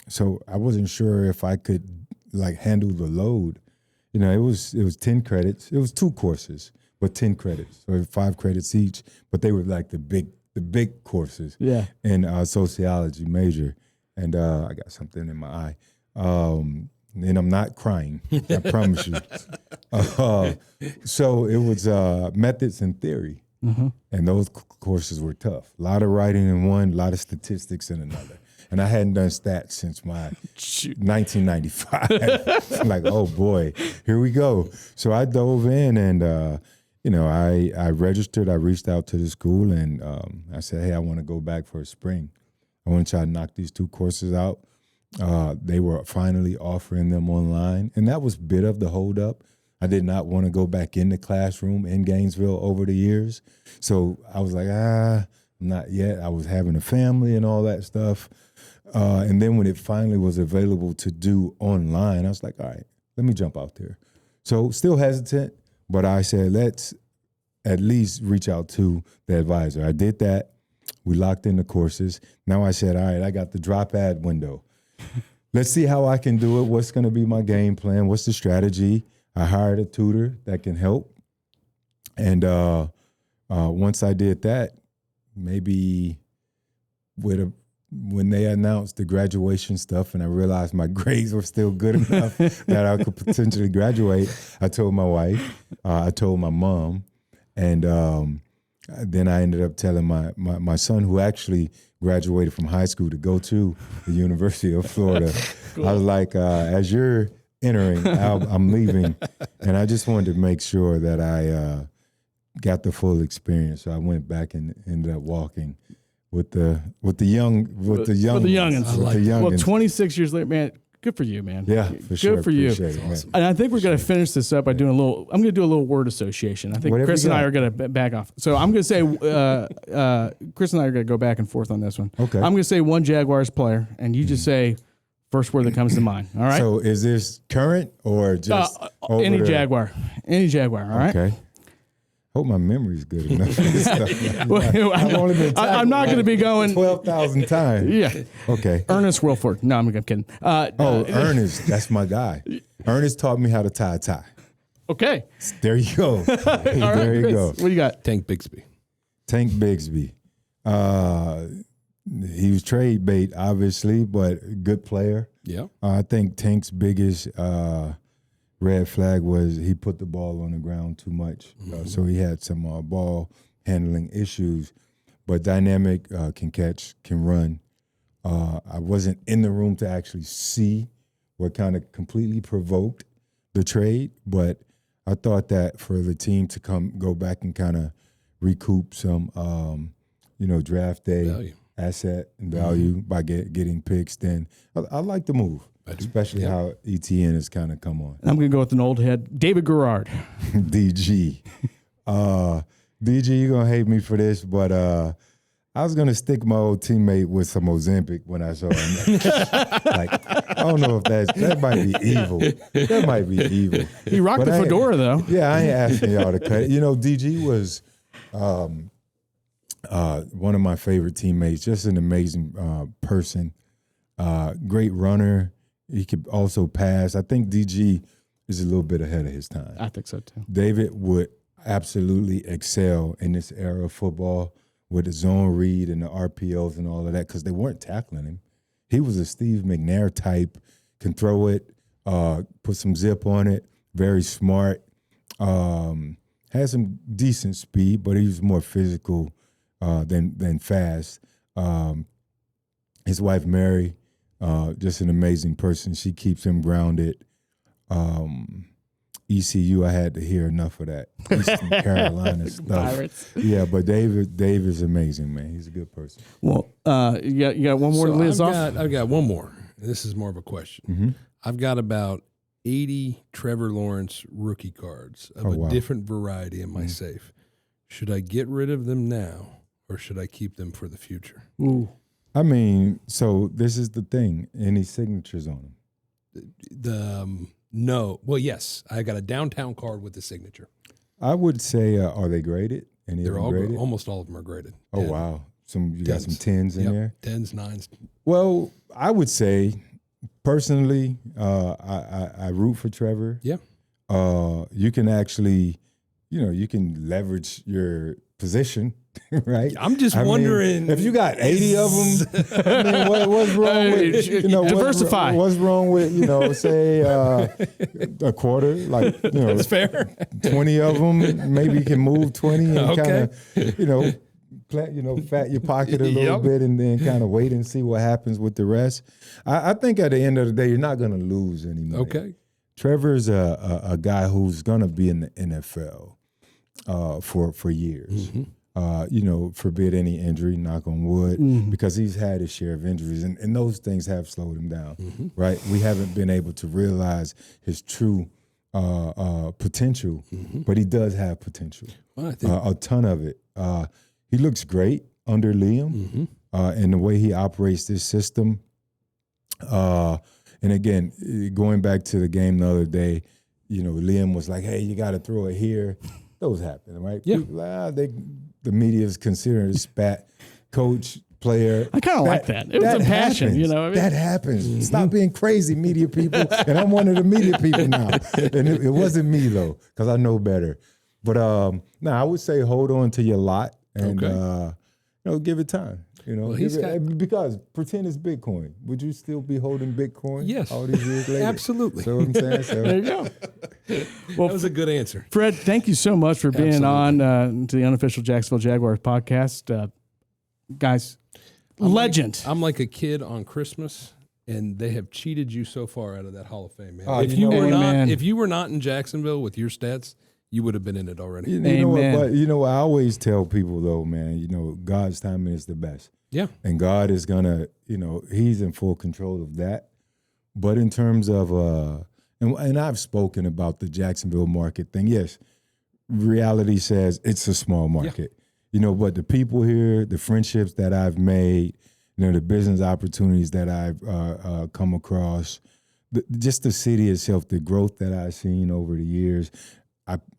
So I wasn't sure if I could like handle the load. It was 10 credits. It was 2 courses, but 10 credits, so 5 credits each. But they were like the big courses. Yeah. In sociology major, and I got something in my eye. And I'm not crying, I promise you. So it was methods and theory, and those courses were tough. A lot of writing in one, a lot of statistics in another. And I hadn't done stats since my 1995. I'm like, oh boy, here we go. So I dove in and, I registered. I reached out to the school and I said, hey, I want to go back for a spring. I want to try to knock these 2 courses out. They were finally offering them online. And that was a bit of the holdup. I did not want to go back in the classroom in Gainesville over the years. So I was like, not yet. I was having a family and all that stuff. And then when it finally was available to do online, I was like, all right, let me jump out there. So still hesitant, but I said, let's at least reach out to the advisor. I did that. We locked in the courses. Now I said, all right, I got the drop ad window. Let's see how I can do it. What's going to be my game plan? What's the strategy? I hired a tutor that can help. And once I did that, maybe when they announced the graduation stuff and I realized my grades were still good enough that I could potentially graduate, I told my wife, I told my mom, and then I ended up telling my son, who actually graduated from high school, to go to the University of Florida. Cool. I was like, as you're entering, I'm leaving. And I just wanted to make sure that I got the full experience. So I went back and ended up walking with the youngins. Well, 26 years later, man, good for you, man. Yeah, for sure. Good for you. Appreciate it, man. And I think we're going to finish this up by doing I'm going to do a little word association. I think Whatever Chris and I are going to back off. So I'm going to say, Chris and I are going to go back and forth on this one. Okay. I'm going to say one Jaguars player, and you just say first word that comes to mind. All right. So is this current or just any Jaguar? Any Jaguar. All right. Okay. Hope my memory's good enough. I'm not going to be going 12,000 times. Yeah. Okay. Ernest Wilford. No, I'm kidding. Ernest, that's my guy. Ernest taught me how to tie a tie. Okay. There you go. There you go. What do you got? Tank Bigsby. Tank Bigsby. He was trade bait, obviously, but good player. Yeah. I think Tank's biggest red flag was he put the ball on the ground too much. So he had some ball handling issues, but dynamic, can catch, can run. I wasn't in the room to actually see what kind of completely provoked the trade, but I thought that for the team to go back and kind of recoup some, draft day Value. asset and value by getting picks, then I like the move, especially how ETN has kind of come on. I'm going to go with an old head, David Garrard. DG. DG, you're going to hate me for this, but I was going to stick my old teammate with some Ozempic when I saw him. I don't know if that might be evil. That might be evil. He rocked the fedora, though. Yeah, I ain't asking y'all to cut it. DG was one of my favorite teammates, just an amazing person, great runner. He could also pass. I think DG is a little bit ahead of his time. I think so, too. David would absolutely excel in this era of football with the zone read and the RPOs and all of that because they weren't tackling him. He was a Steve McNair type, can throw it, put some zip on it, very smart, had some decent speed, but he was more physical than fast. His wife, Mary, just an amazing person. She keeps him grounded. ECU, I had to hear enough of that Eastern Carolina stuff. Pirates. Yeah, but Dave is amazing, man. He's a good person. Well, you got one more to list off? I've got one more. This is more of a question. Mm-hmm. I've got about 80 Trevor Lawrence rookie cards of a different variety in my safe. Should I get rid of them now or should I keep them for the future? Ooh. I mean, so this is the thing. Any signatures on them? No. Well, yes. I got a downtown card with the signature. I would say, are they graded? They're all graded? Almost all of them are graded. Oh, wow. You got some 10s in there? 10s, 9s. Well, I would say, personally, I root for Trevor. Yeah. You can actually, you can leverage your position, right? I'm just wondering if you got 80 of them. I mean, what's wrong with diversify? What's wrong with say a quarter? Like that's fair. 20 of them, maybe you can move 20 and Okay. kind of fat your pocket a little bit and then kind of wait and see what happens with the rest. I think at the end of the day, you're not going to lose any money. Okay. Trevor's a guy who's going to be in the NFL for years. Mm-hmm. Forbid any injury, knock on wood, because he's had his share of injuries, and those things have slowed him down, right? We haven't been able to realize his true potential, but he does have potential, a ton of it. He looks great under Liam, and the way he operates this system. And again, going back to the game the other day, Liam was like, hey, you got to throw it here. Those happen, right? Yeah. People, the media is considering a spat, coach, player. I kind of like that. It was a passion, happens. That happens. Stop being crazy, media people. And I'm one of the media people now. And it wasn't me, though, because I know better. But I would say hold on to your lot and, give it time. Because pretend it's Bitcoin. Would you still be holding Bitcoin? Yes. All these years later? Absolutely. So what I'm saying? There you go. Well, that was a good answer. Fred, thank you so much for being on to the Unofficial Jacksonville Jaguars podcast. Guys, legend. I'm like a kid on Christmas, and they have cheated you so far out of that Hall of Fame, man. Oh, if you were not in Jacksonville with your stats, you would have been in it already. You know what? But I always tell people though, man. God's timing is the best. Yeah. And God is gonna, He's in full control of that. But in terms of, and I've spoken about the Jacksonville market thing. Yes, reality says it's a small market. Yeah. But the people here, the friendships that I've made, the business opportunities that I've come across, just the city itself, the growth that I've seen over the years.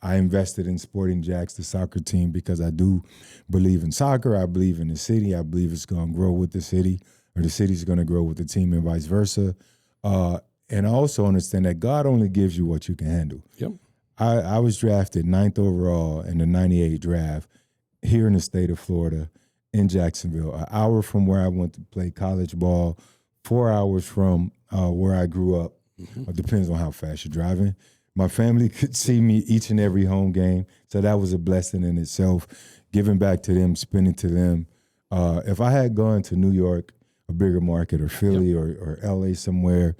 I invested in Sporting Jacks, the soccer team, because I do believe in soccer. I believe in the city. I believe it's going to grow with the city, or the city's going to grow with the team, and vice versa. And I also understand that God only gives you what you can handle. Yep. I was drafted 9th overall in the 98 draft here in the state of Florida in Jacksonville, an hour from where I went to play college ball, 4 hours from where I grew up. It depends on how fast you're driving. My family could see me each and every home game, so that was a blessing in itself, giving back to them, spending to them. If I had gone to New York, a bigger market, or Philly or L.A. somewhere,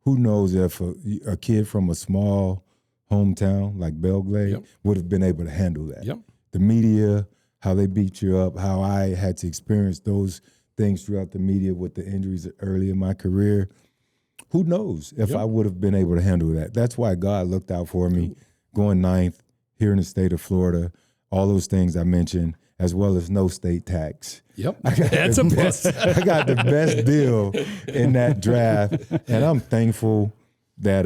who knows if a kid from a small hometown, like Belgrade, would have been able to handle that. Yep. The media, how they beat you up, how I had to experience those things throughout the media with the injuries early in my career. Who knows if I would have been able to handle that. That's why God looked out for me, going ninth here in the state of Florida, all those things I mentioned, as well as no state tax. Yep. That's a plus. I got the best deal in that draft, and I'm thankful that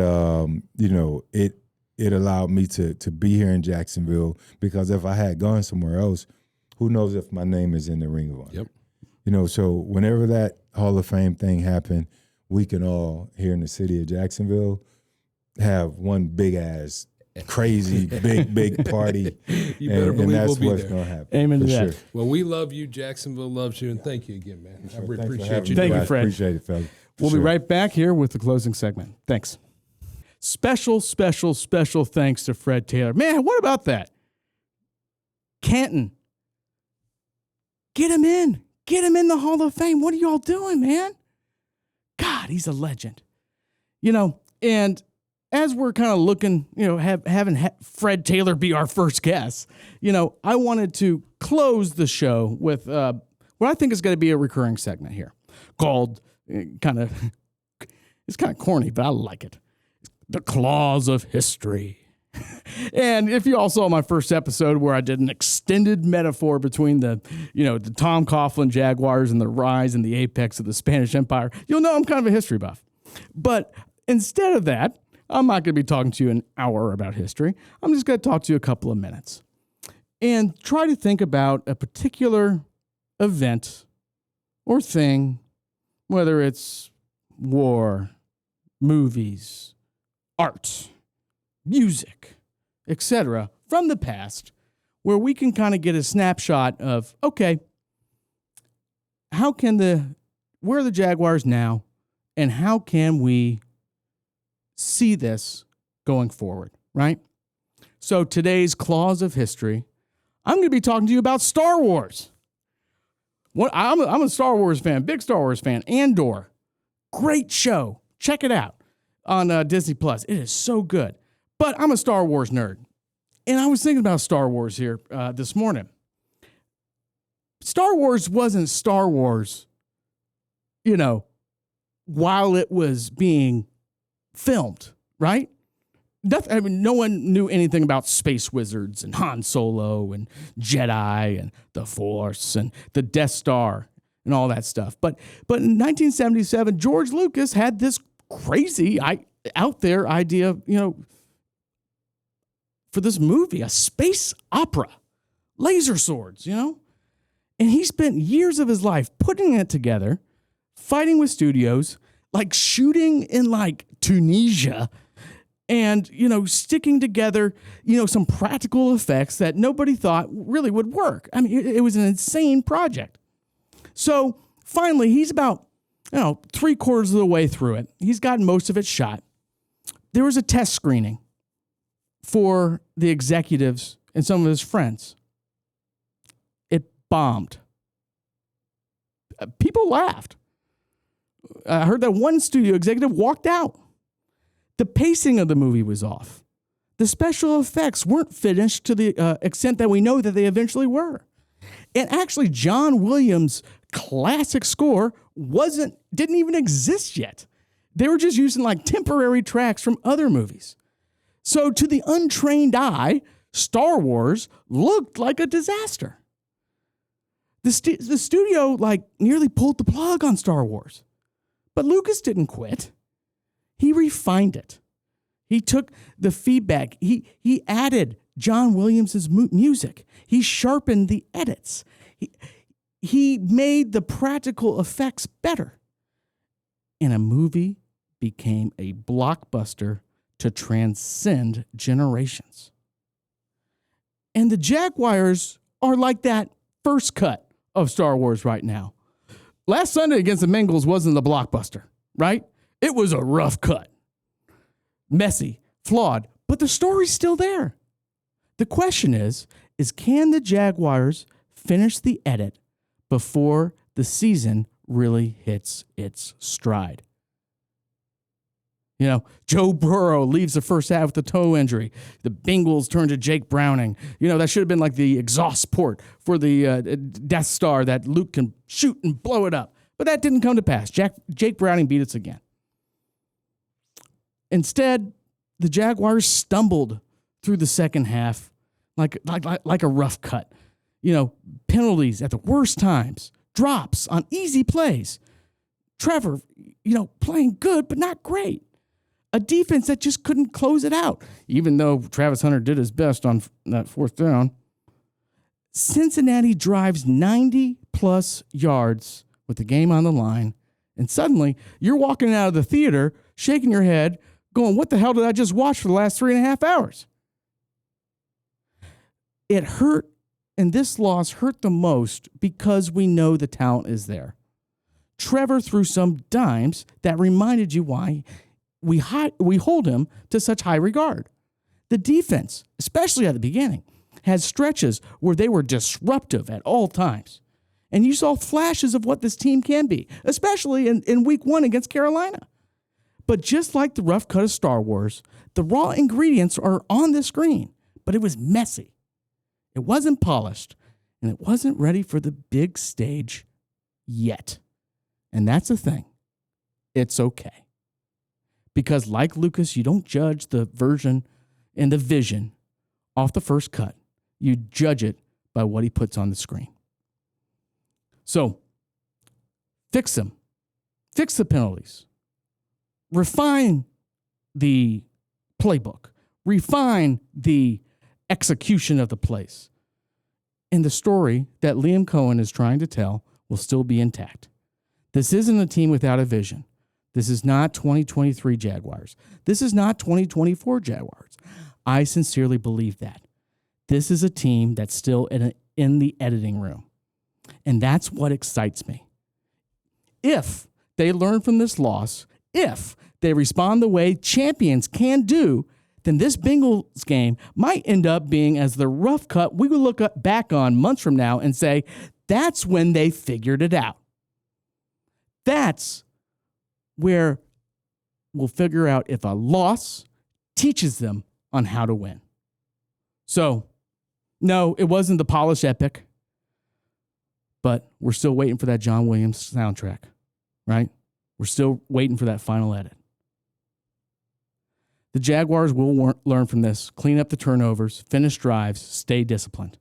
it allowed me to be here in Jacksonville, because if I had gone somewhere else, who knows if my name is in the Ring of Honor. Yep. So whenever that Hall of Fame thing happened, we can all here in the city of Jacksonville have one big ass crazy big party. You better believe and that's we'll be what's there. gonna happen. Amen to that. Sure. Well, we love you. Jacksonville loves you, and thank you again, man. I really Thanks for appreciate having you. me, Thank you, guys. Fred. Appreciate it, fellas. We'll be right back here with the closing segment. Thanks. Special thanks to Fred Taylor. Man, what about that? Canton. Get him in. Get him in the Hall of Fame. What are y'all doing, man? God, he's a legend. And as we're kind of looking, having Fred Taylor be our first guest, I wanted to close the show with what I think is going to be a recurring segment here called it's kind of corny, but I like it. The Claws of History. And if you all saw my first episode where I did an extended metaphor between the Tom Coughlin Jaguars and the rise and the apex of the Spanish Empire, you'll know I'm kind of a history buff. But instead of that, I'm not going to be talking to you an hour about history. I'm just going to talk to you a couple of minutes and try to think about a particular event or thing, whether it's war, movies, art, music, etc., from the past, where we can kind of get a snapshot of, okay, where are the Jaguars now, and how can we see this going forward, right? So today's Claws of History, I'm going to be talking to you about Star Wars. I'm a Star Wars fan, big Star Wars fan. Andor, great show. Check it out on Disney+. It is so good. But I'm a Star Wars nerd. And I was thinking about Star Wars here this morning. Star Wars wasn't Star Wars, while it was being filmed, right? No one knew anything about space wizards and Han Solo and Jedi and the Force and the Death Star and all that stuff. But in 1977, George Lucas had this crazy out there idea, for this movie, a space opera, laser swords, and he spent years of his life putting it together, fighting with studios, like shooting in like Tunisia, and sticking together some practical effects that nobody thought really would work. I mean, it was an insane project. So finally, he's about 3/4 of the way through it. He's gotten most of it shot. There was a test screening for the executives and some of his friends. It bombed. People laughed. I heard that one studio executive walked out. The pacing of the movie was off. The special effects weren't finished to the extent that we know that they eventually were. And actually, John Williams' classic score didn't even exist yet. They were just using like temporary tracks from other movies. So to the untrained eye, Star Wars looked like a disaster. The studio nearly pulled the plug on Star Wars. But Lucas didn't quit. He refined it. He took the feedback. He added John Williams' music. He sharpened the edits. He made the practical effects better. And a movie became a blockbuster to transcend generations. And the Jaguars are like that first cut of Star Wars right now. Last Sunday against the Bengals wasn't the blockbuster, right? It was a rough cut. Messy, flawed, but the story's still there. The question is can the Jaguars finish the edit before the season really hits its stride? You know, Joe Burrow leaves the first half with a toe injury. The Bengals turn to Jake Browning. You know, that should have been like the exhaust port for the Death Star that Luke can shoot and blow it up. But that didn't come to pass. Jake Browning beat us again. Instead, the Jaguars stumbled through the second half like a rough cut. You know, penalties at the worst times, drops on easy plays. Trevor, you know, playing good, but not great. A defense that just couldn't close it out, even though Travis Hunter did his best on that fourth down. Cincinnati drives 90-plus yards with the game on the line, and suddenly you're walking out of the theater, shaking your head, going, what the hell did I just watch for the last 3.5 hours? It hurt, and this loss hurt the most because we know the talent is there. Trevor threw some dimes that reminded you why we hold him to such high regard. The defense, especially at the beginning, had stretches where they were disruptive at all times. And you saw flashes of what this team can be, especially in week 1 against Carolina. But just like the rough cut of Star Wars, the raw ingredients are on the screen, but it was messy. It wasn't polished, and it wasn't ready for the big stage yet. And that's the thing. It's okay. Because like Lucas, you don't judge the version and the vision off the first cut. You judge it by what he puts on the screen. So, fix them. Fix the penalties. Refine the playbook. Refine the execution of the plays. And the story that Liam Cohen is trying to tell will still be intact. This isn't a team without a vision. This is not 2023 Jaguars. This is not 2024 Jaguars. I sincerely believe that. This is a team that's still in the editing room. And that's what excites me. If they learn from this loss, if they respond the way champions can do, then this Bengals game might end up being as the rough cut we will look back on months from now and say, that's when they figured it out. That's where we'll figure out if a loss teaches them on how to win. So, no, it wasn't the polished epic, but we're still waiting for that John Williams soundtrack, right? We're still waiting for that final edit. The Jaguars will learn from this, clean up the turnovers, finish drives, stay disciplined.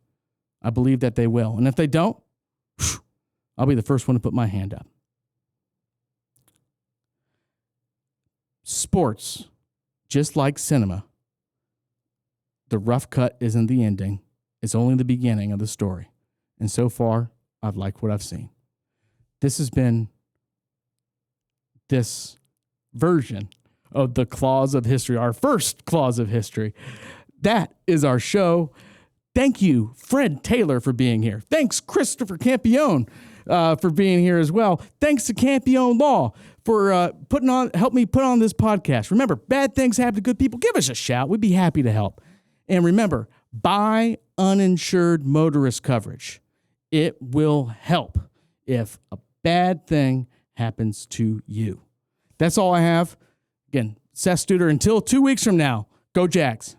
I believe that they will. And if they don't, I'll be the first one to put my hand up. Sports, just like cinema, the rough cut isn't the ending. It's only the beginning of the story. And so far, I've liked what I've seen. This has been this version of the Claws of History, our first Claws of History. That is our show. Thank you, Fred Taylor, for being here. Thanks, Christopher Campione, for being here as well. Thanks to Campione Law for help me put on this podcast. Remember, bad things happen to good people. Give us a shout. We'd be happy to help. And remember, buy uninsured motorist coverage. It will help if a bad thing happens to you. That's all I have. Again, Seth Studer, until 2 weeks from now, go Jags.